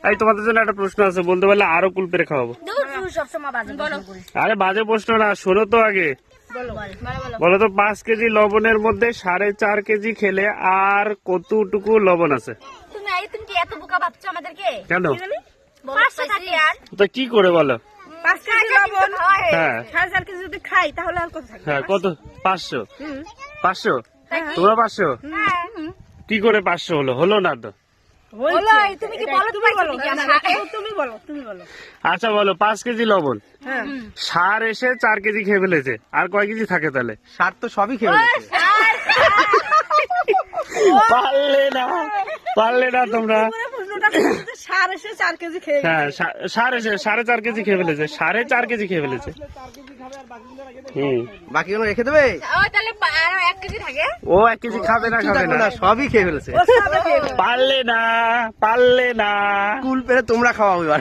এই তোমাদের জন্য একটা প্রশ্ন আছে, বলতে পারলে আরো কুল পেরে খাওয়াবো। আরে বাজে প্রশ্ন না, শোনো তো আগে। বলো তো 5 কেজি লবণের মধ্যে 4.5 কেজি খেলে আর কতটুকু লবণ আছে? তুমি কি এত বোকা ভাবছো আমাদেরকে? কেন? 500 থাকে আর তো কি করে বলো? 5 কেজি লবণ হ্যাঁ 4.5 কেজি যদি খাই তাহলে আর কত থাকবে? হ্যাঁ কত? 500। 500 তোমরা 500 কি করে 500 হলো? হলো না তো। বলো, তুমি কি বলো? তুমি বলো কি আমাকে? তুমি বলো। আচ্ছা বলো, 5 কেজি লবণ, হ্যাঁ সার এসে 4 কেজি খেয়ে ফেলেছে, আর কয় কেজি থাকে তাহলে? সার তো সবই খেয়ে ফেলেছে। পারলে না তোমরা। প্রশ্নটা করতে সার এসে 4 কেজি খেয়ে হ্যাঁ সার এসে 4.5 কেজি খেয়ে ফেলেছে, 4.5 কেজি খেয়ে ফেলেছে। বাকি গুলো রেখে দেবে? ও তাহলে আরো 1 কেজি থাকে। ও 1 কেজি খাবে না, খাবে না। সবই খেয়ে ফেলেছে। পারলে না। কুল পেরে তোমরা খাওয়াও এবার।